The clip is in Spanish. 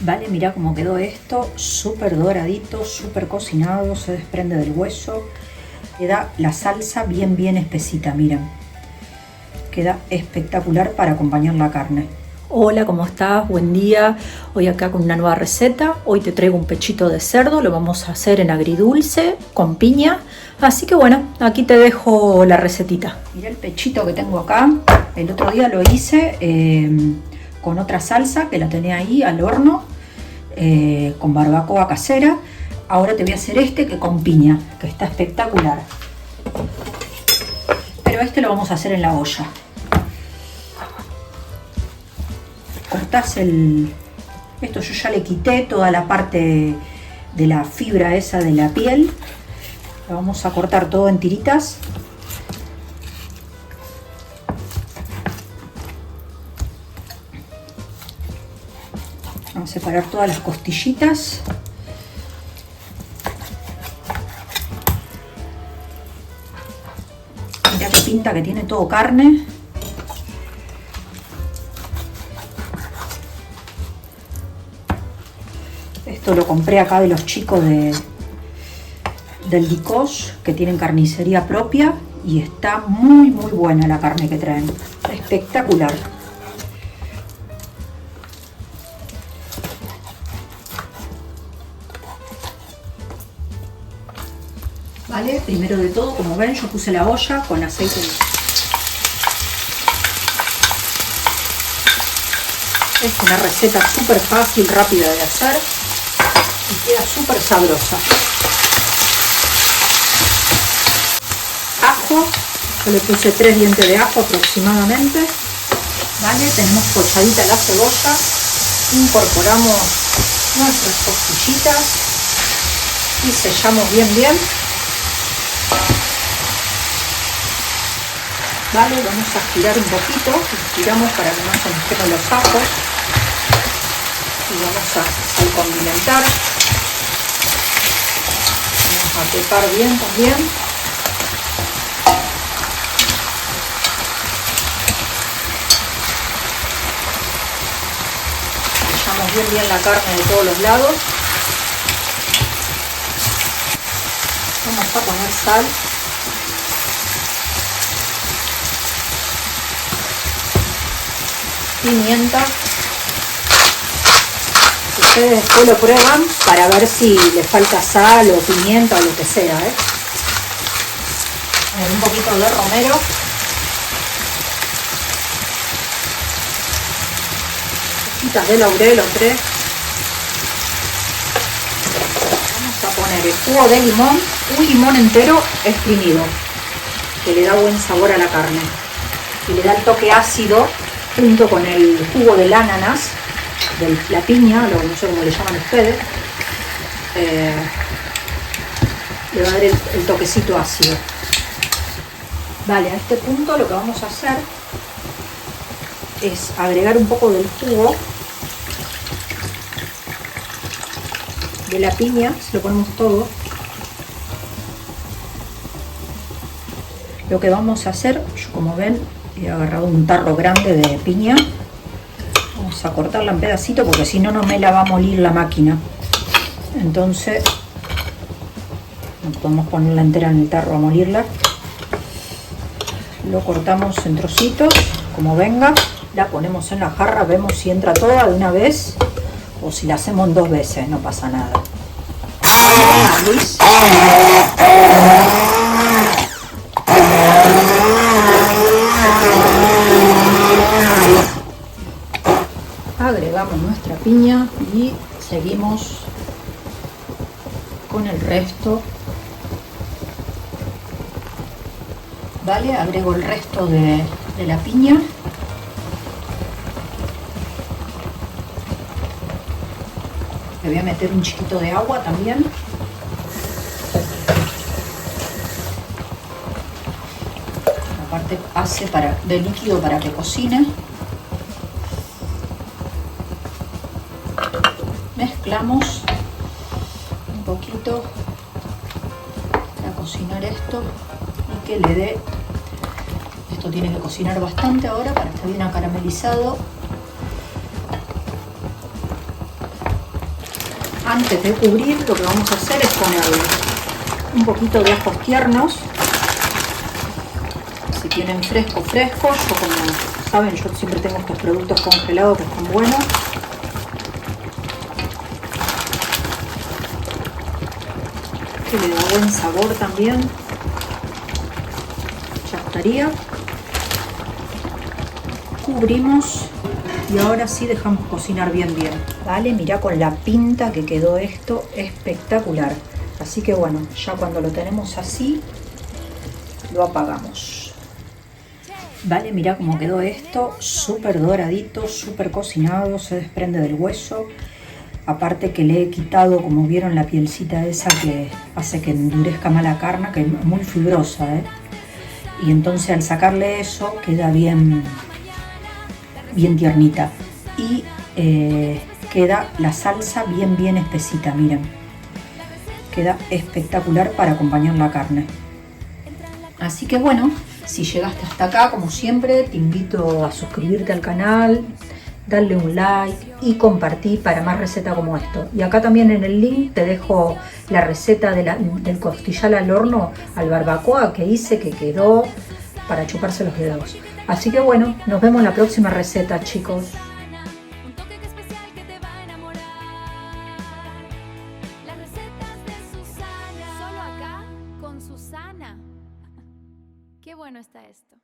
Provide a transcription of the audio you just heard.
Vale, mira cómo quedó esto, súper doradito, súper cocinado, se desprende del hueso. Queda la salsa bien espesita, miren. Queda espectacular para acompañar la carne. Hola, ¿cómo estás? Buen día. Hoy acá con una nueva receta. Hoy te traigo un pechito de cerdo, lo vamos a hacer en agridulce, con piña. Así que bueno, aquí te dejo la recetita. Mira el pechito que tengo acá. El otro día lo hice con otra salsa que la tenía ahí al horno, con barbacoa casera. Ahora te voy a hacer este que con piña, que está espectacular. Pero este lo vamos a hacer en la olla. Cortás esto, yo ya le quité toda la parte de la fibra esa de la piel. Lo vamos a cortar todo en tiritas. Vamos a separar todas las costillitas. Mirá qué pinta que tiene, todo carne. Esto lo compré acá de los chicos del Dicos, que tienen carnicería propia, y está muy buena la carne que traen. Espectacular. Vale, primero de todo, como ven, yo puse la olla con aceite. Es una receta súper fácil, rápida de hacer y queda súper sabrosa. Ajo, yo le puse 3 dientes de ajo aproximadamente. Vale, tenemos pochadita la cebolla. Incorporamos nuestras costillitas y sellamos bien. Vale, vamos a estirar un poquito, estiramos para que no se nos queden los ajos y vamos a condimentar. Vamos a pepar bien también. Sellamos bien la carne de todos los lados. Vamos a poner sal. Pimienta. Ustedes después lo prueban para ver si les falta sal o pimienta o lo que sea, un poquito de romero. Hojitas de laurel o 3. Vamos a poner el jugo de limón, un limón entero exprimido, que le da buen sabor a la carne y le da el toque ácido, junto con el jugo del ananas, de la piña, no sé cómo le llaman ustedes, le va a dar el toquecito ácido. Vale, a este punto lo que vamos a hacer es agregar un poco del jugo de la piña, se lo ponemos todo. Lo que vamos a hacer, yo como ven, he agarrado un tarro grande de piña. Vamos a cortarla en pedacitos porque si no, no me la va a molir la máquina. Entonces, no podemos ponerla entera en el tarro a molirla. Lo cortamos en trocitos, como venga. La ponemos en la jarra, vemos si entra toda de una vez o si la hacemos en 2 veces, no pasa nada. Luis. Agregamos nuestra piña y seguimos con el resto. Vale, agrego el resto de la piña. Le voy a meter un chiquito de agua también. Aparte hace de líquido para que cocine. Mezclamos un poquito para cocinar esto y que le dé. Esto tiene que cocinar bastante ahora para que esté bien acaramelizado. antes de cubrir, lo que vamos a hacer es ponerle un poquito de ajos tiernos. Si tienen frescos, yo como saben, yo siempre tengo estos productos congelados que están buenos. Que le da buen sabor también. Ya estaría. Cubrimos y ahora sí dejamos cocinar bien. Vale, mirá con la pinta que quedó esto, espectacular. Así que bueno, ya cuando lo tenemos así, lo apagamos. Vale, mirá cómo quedó esto, súper doradito, súper cocinado, se desprende del hueso. Aparte que le he quitado, como vieron, la pielcita esa que hace que endurezca más la carne, que es muy fibrosa, ¿eh? Y entonces al sacarle eso queda bien tiernita. Y queda la salsa bien espesita, miren. Queda espectacular para acompañar la carne. Así que bueno, si llegaste hasta acá, como siempre, te invito a suscribirte al canal, darle un like y compartir para más recetas como esto. Y acá también en el link te dejo la receta del costillar al horno al barbacoa que hice, que quedó para chuparse los dedos. Así que bueno, nos vemos en la próxima receta, chicos. Susana. Qué bueno está esto.